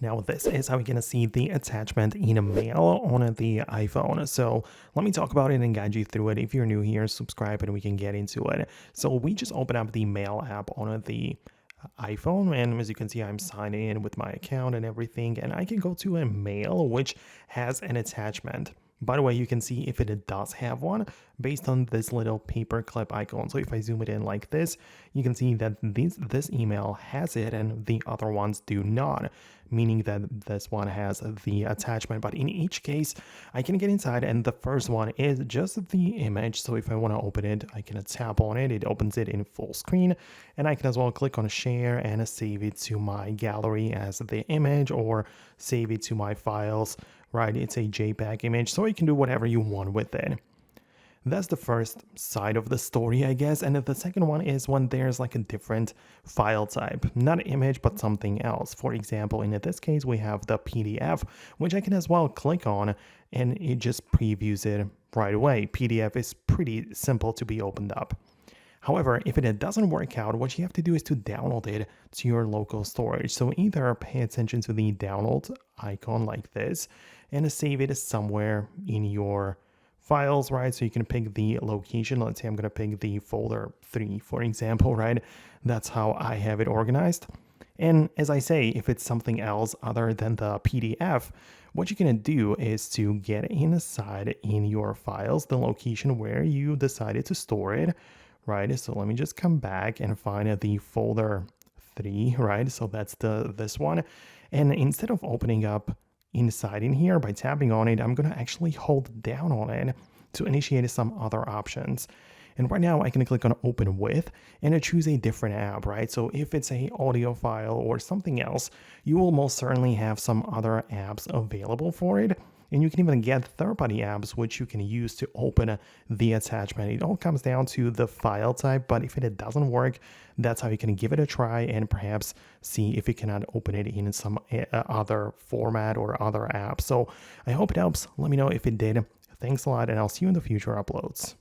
Now this is how you're gonna see the attachment in a mail on the iPhone. So let me talk about it and guide you through it. If you're new here, subscribe and we can get into it. So we just open up the mail app on the iPhone, and as you can see, I'm signed in with my account and everything, and I can go to a mail which has an attachment. By the way, you can see if it does have one based on this little paperclip icon. So if I zoom it in like this, you can see that this email has it and the other ones do not, meaning that this one has the attachment. But in each case, I can get inside, and the first one is just the image. So if I want to open it, I can tap on it. It opens it in full screen, and I can as well click on share and save it to my gallery as the image, or save it to my files, right? It's a JPEG image, so you can do whatever you want with it. That's the first side of the story, I guess. And the second one is when there's like a different file type, not image, but something else. For example, in this case, we have the PDF, which I can as well click on, and it just previews it right away. PDF is pretty simple to be opened up. However, if it doesn't work out, what you have to do is to download it to your local storage. So either pay attention to the download icon like this and save it somewhere in your files, right? So you can pick the location. Let's say I'm going to pick the folder 3, for example, right? That's how I have it organized. And as I say, if it's something else other than the PDF, what you're going to do is to get inside in your files, the location where you decided to store it, right? So let me just come back and find the folder 3, right? So that's this one. And instead of opening up inside in here by tapping on it, I'm going to actually hold down on it to initiate some other options. And right now I can click on open with and choose a different app, right? So if it's a audio file or something else, you will most certainly have some other apps available for it. And you can even get third-party apps which you can use to open the attachment. It all comes down to the file type, but if it doesn't work, that's how you can give it a try and perhaps see if you cannot open it in some other format or other app. So I hope it helps. Let me know if it did. Thanks a lot, and I'll see you in the future uploads.